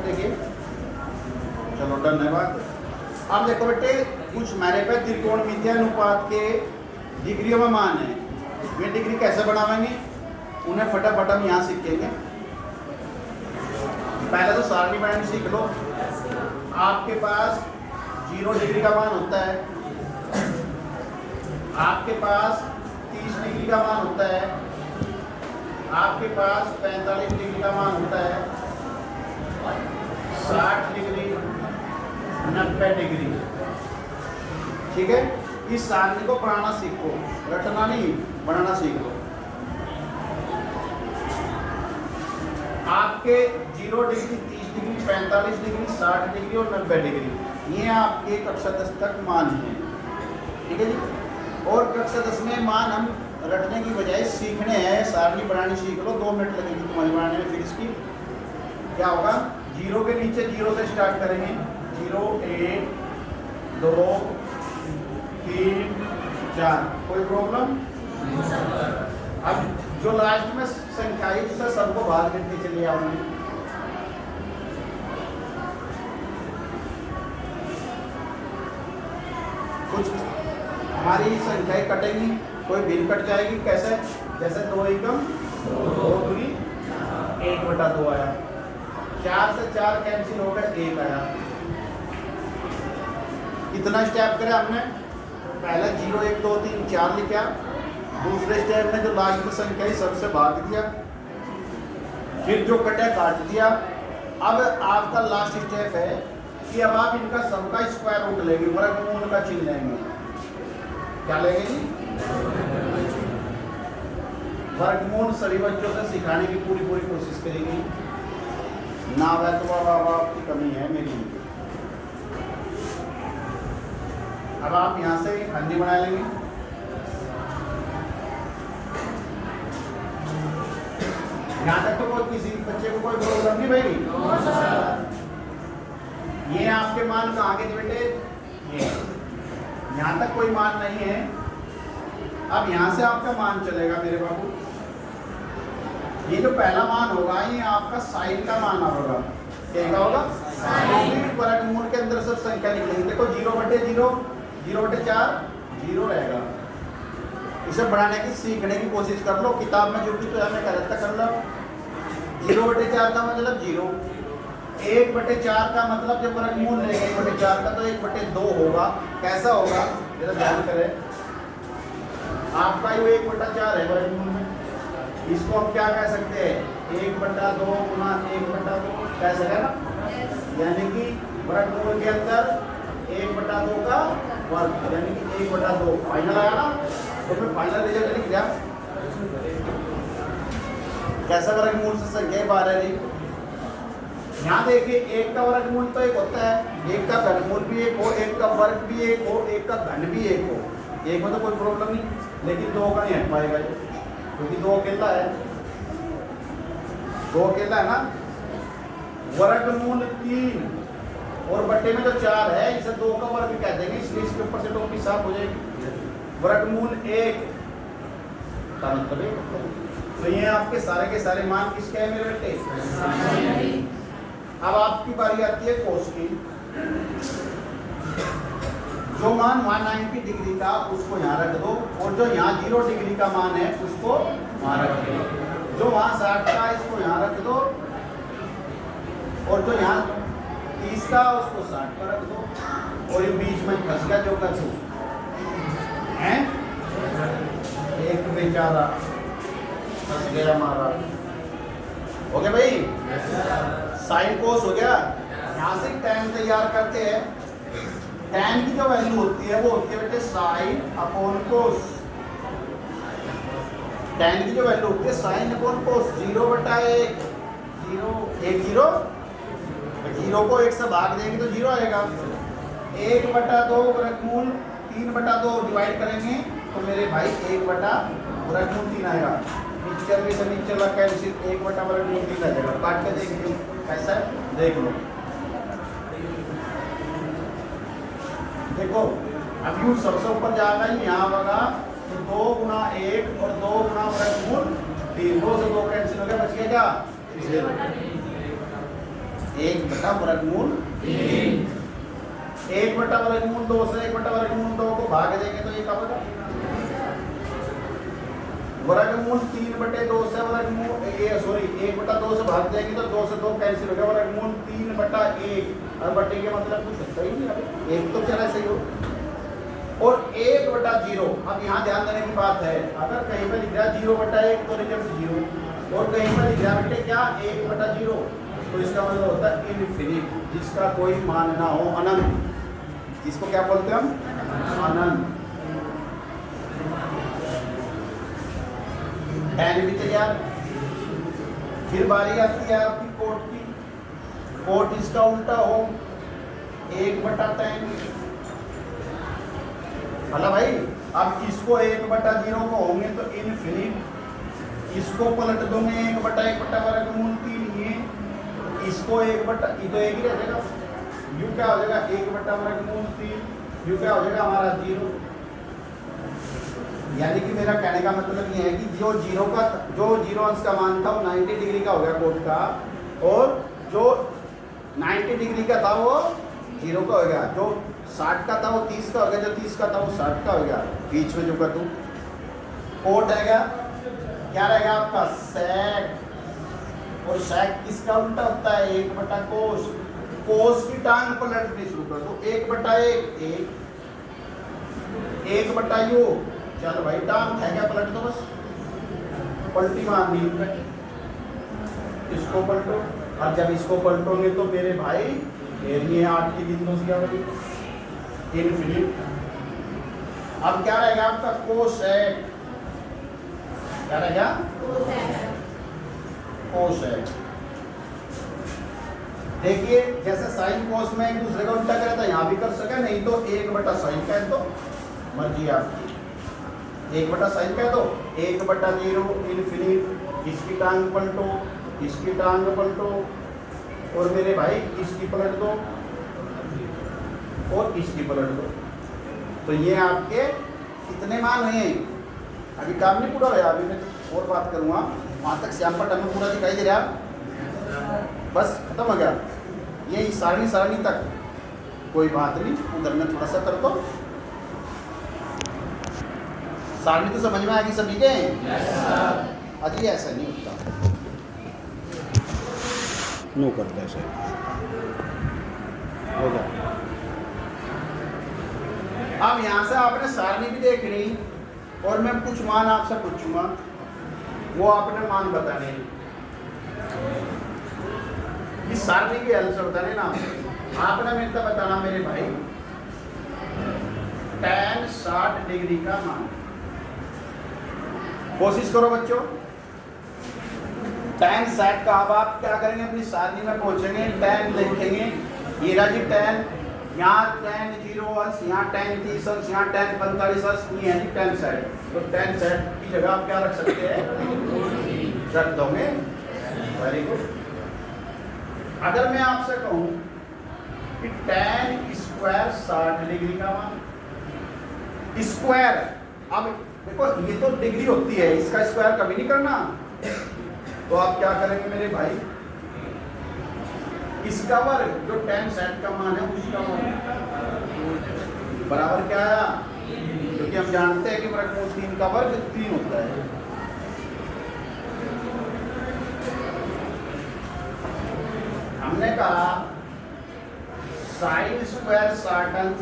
देखिए, चलो डन है बात। अब देखो बेटे, कुछ हमारे पे त्रिकोणमितीय अनुपात के डिग्रियों में मान है। ये डिग्री कैसे बनावेंगे, उन्हें फटाफट हम यहाँ सीखेंगे। पहले तो सारणी बनानी सीख लो। आपके पास 0 डिग्री का मान होता है, आपके पास 30 डिग्री का मान होता है, आपके पास 45 डिग्री का मान होता है, 60 डिग्री, 90 डिग्री। ठीक है, इस सारणी को बनाना सीखो, रटना नहीं, बनाना सीख लो। आपके 0 डिग्री, 30 डिग्री, 45 डिग्री, 60 डिग्री और 90 डिग्री, ये आपके कक्षा 10 तक मान हैं। ठीक है जी। और कक्षा 10 में मान हम रटने की बजाय सीखने हैं। सारणी बनानी सीख लो, 2 मिनट लगेगी तुम्हारी बनाने में। फिर इसकी क्या होगा, 0 के नीचे 0 से स्टार्ट करेंगे। 0, 1, 2, 3, 4, कोई प्रॉब्लम। अब जो लास्ट में संख्या है उससे सबको भाग देते चलिए आओगे। कुछ हमारी संख्याएं कटेंगी, कोई भिन्न कट जाएगी। कैसे, जैसे 2 एकम 2 दूनी 1/2 आया, 4 से 4 कैंसिल हो गए, 1 आया। कितना स्टेप करें हमने, पहले 0, 1, 2, 3, 4 लिखा। दूसरे स्टेप में जो लास्ट में संख्या है सबसे भाग दिया, फिर जो कटा काट दिया। अब आपका लास्ट स्टेप है कि अब आप इनका सबका स्क्वायर रूट लेंगे, वर्गमूल का चिन्ह लेंगे। क्या लेंगे जी, वर्गमूल। सभी बच्चों से सिखाने की पूरी कोशिश करेंगे ना, वह तो आपकी कमी है मेरी। अब आप यहाँ से हंडी बना लेंगे। यहाँ तक तो कोई किसी बच्चे को कोई प्रॉब्लम नहीं भाई। ये आपके मान कहाँ के बेटे, ये यहाँ तक कोई मान नहीं है। अब यहाँ से आपका मान चलेगा मेरे बाबू। ये जो पहला मान होगा ये आपका साइन का मान होगा। क्या होगा, वर्गमूल के अंदर सब संख्या निकलेगी। देखो 0/0, 0/4, 0 रहेगा। इसे बढ़ाने की सीखने की कोशिश कर लो। किताब में जो भी तो हमें गलत कर लो। 0/4 का मतलब 0, 1/4 का मतलब जब वर्गमूल लेंगे 1/4 का तो 1/2 होगा। कैसा होगा जरा ध्यान करें। आपका ये 1/4 है वर्गमूल में, इसको हम क्या कह सकते हैं, 1/2 गुना 1/2 कह सकते हैं ना। यानी कि वर्गमूल के अंदर 1/2 का वर्ग, यानी कि 1/2 फाइनल आया ना। तो फिर फाइनल रिजल्ट लिख दिया। कैसा वर्गमूल से संख्या बाहर है। यहाँ देखिए, 1 का वर्गमूल तो 1 होता है, 1 का घनमूल भी 1 हो, 1 का वर्ग भी 1 हो, 1 का घन भी 1 हो। 1 में तो कोई प्रॉब्लम नहीं, लेकिन 2 का नहीं हट पाएगा क्योंकि 2 अकेला है। 2 अकेला है ना। वर्गमूल 3 और बट्टे में जो 4 है इसे 2 का वर्ग कह देंगे, इसलिए इसके ऊपर से टोपी साफ हो जाएगी। वर्गमूल 1 का मतलब तो ये आपके सारे के सारे मान किसके हैं मेरे बेटे। अब आपकी बारी आती है कोस की। जो मान 190 डिग्री का उसको यहाँ रख दो, और जो यहाँ 0 डिग्री का मान है उसको वहाँ रख दो। जो वहाँ 60 का इसको यहाँ रख दो, और जो यहाँ 30 का उसको 60 का रख दो, और ये बीच में फंस गया जो कर हैं, एक बेचारा फंस गया हमारा। हो गया भाई, साइन कोस हो गया। यहाँ से tan तैयार करते हैं। tan की जो वैल्यू होती है वो होती है बेटे साइन अपॉन कोस। tan की जो वैल्यू होती है साइन अपॉन कोस। 0/1, 0, 1 0, 0 को 1 से भाग देंगे तो 0 आएगा। 1/2 वर्गमूल 3/2 डिवाइड करेंगे तो मेरे भाई 1/√3 आएगा। नीचे भी से नीचे लग कैंसिल, 1/√3 आ जाएगा। काट के देखिए कैसा है, देख लो। देखो अब यूँ सबसे ऊपर जाएगा, यहाँ होगा तो 2 गुना 1 और 2 गुना वर्गमूल 3, 2 से 2 कैंसिल हो गया, बच गया क्या एक बटा वर्गमूल 1 बटा वर्गमूल 2 से 1 बटा वर्गमूल 2 को भाग देंगे तो ये क्या होगा? वर्गमूल 3 बटे 2 से वर्गमूल 1 बटा 2 से भाग देंगे तो 2 से 2 कैंसिल हो गया, वर्गमूल 3 बटा 1 और बटे के मतलब कुछ होता ही नहीं, अभी एक तो चला सही हो। और 1 बटा 0, अब यहाँ ध्यान देने की बात है, अगर कहीं पर लिख रहा 0 बटा 1 तो रिजल्ट 0, और कहीं पर लिख रहा बेटे क्या 1 बटा 0, तो इसका मतलब होता है इनफिनिट, जिसका कोई मान ना हो, अनंत, जिसको क्या बोलते हैं हम? अनंत। tan भी तैयार। फिर बारी आती है आपकी कोट की, कोट इसका उल्टा हो 1 बटा tan। मतलब भाई अब इसको 1 बटा 0 को होंगे तो इनफिनिट, इसको पलट दोगे 1 बटा वर्गमूल 3, ये इसको 1 बटा, ये तो एक ही रह जाएगा, यू क्या हो जाएगा 1 बटा वर्गमूल 3, यू क्या हो जाएगा हमारा 0। यानी कि मेरा कहने का मतलब ये है कि जो 0 अंश का मान था वो 90 डिग्री का हो गया कोट का, और जो 90 डिग्री का था वो 0 का हो गया, जो 60 का था वो 30 का हो गया, जो 30 का था वो 60 का हो गया, बीच में जो कर दूं कोट रहेगा, क्या रहेगा आपका sec, और sec किसका उल्टा होता है 1 बटा कोस, कोस की टांग पलटनी शुरू कर दो, 1 बटा 1 बटा यू, चलो भाई टांग है क्या पलट दो, बस पलटी मारनी, इसको पलटो, और जब इसको पलटोगे तो मेरे भाई ये 8 की बिंदु से क्या होगी इनफिनिट। अब क्या रहेगा आपका कोसेक, क्या रहेगा कोसेक। देखिए जैसे साइन कोस में एक दूसरे का उल्टा करे था यहाँ भी कर सके, नहीं तो 1 बटा साइन कह दो, मर्जी आपकी, 1 बटा साइन कह दो, 1 बटा 0 इनफिनिट, इसकी टांग पलटो, इसकी टांग पलटो, और मेरे भाई इसकी पलट दो और इसकी पलट दो, तो ये आपके कितने मान हुए? अभी काम नहीं पूरा हुआ, अभी मैं और बात करूँगा, वहाँ तक श्याम पट हमें पूरा दिखाई दे रहा, बस खत्म हो गया, ये सारणी तक कोई बात नहीं, उधर में थोड़ा सा कर दो, सारणी तो समझ में आएगी सभी के? अजी ऐसा नहीं होता, नो करते ऐसे हो गया। अब यहाँ से आपने सारणी भी देख ली, और मैं कुछ मान आपसे पूछूंगा, वो आपने मान बताने, इस सारणी की हेल्प से बताने ना, आपने मेरे को बताना मेरे भाई tan 60 डिग्री का मान, कोशिश करो बच्चों, tan 60 का। अब आप क्या करेंगे, अपनी सारणी में पहुंचेंगे, tan लिखेंगे, ये रहा जी tan, यहाँ tan 0 अंश, यहाँ tan 30 अंश, यहाँ tan 45 अंश, ये है जी tan 60, तो tan 60 की जगह आप क्या रख सकते हैं, रख दोगे, वेरी गुड। अगर मैं आपसे कहूँ कि tan स्क्वायर 60 डिग्री का मान, स्क्वायर, अब देखो ये तो डिग्री होती है, इसका स्क्वायर कभी नहीं करना, तो आप क्या करेंगे मेरे भाई, इसका वर्ग, जो tan 60 का मान है उसका वर्ग, बराबर क्या आया, क्योंकि हम जानते हैं कि वर्गमूल 3 का वर्ग 3 होता है। हमने कहा साइन स्क्वायर 60 अंश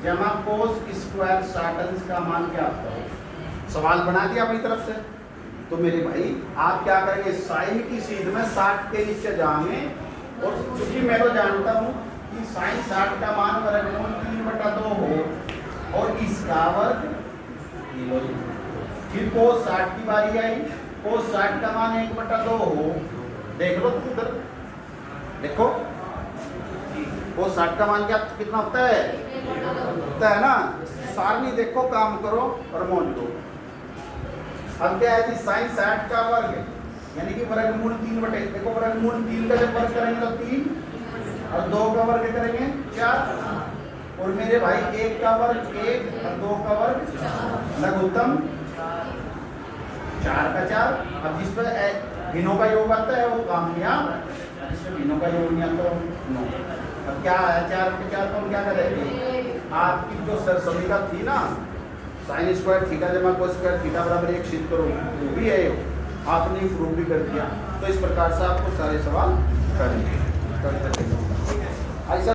जमा कोस स्क्वायर 60 अंश का मान क्या आता है, सवाल बना दिया अपनी तरफ से, तो मेरे भाई आप क्या करेंगे, साइन की सीध में 60 के नीचे जाएंगे, और क्योंकि मैं तो जानता हूँ कि साइन 60 का मान वर्गमूल 3 बटा 2 हो, और इसका वर्ग, फिर कोस 60 की बारी आई, कोस 60 का मान 1 बटा 2 हो, देख लो तुम उधर देखो, कोस 60 का मान क्या कितना होता है ना, सारणी देखो, काम करो और मोल दो। अब क्या है कि साइन 60 का वर्ग, यानी कि वर्गमूल 3 बटे, देखो वर्गमूल 3 का जब वर्ग करेंगे तो 3, और 2 का वर्ग करेंगे 4, और मेरे भाई 1 का वर्ग 1 और 2 का वर्ग लघुत्तम 4 का 4। अब जिस पर भिन्नों का योग आता है वो कामयाब इसमें भिन्नों का योग नहीं तो 9। अब क्या है 4/4 को हम क्या करेंगे, आपकी जो सरसमीका थी ना साइन स्क्वायर थीटा जमा कोस स्क्वायर थीटा बराबर 1 सिद्ध करो, वो भी है, आपने प्रूव भी कर दिया। तो इस प्रकार से आपको सारे सवाल करने ऐसा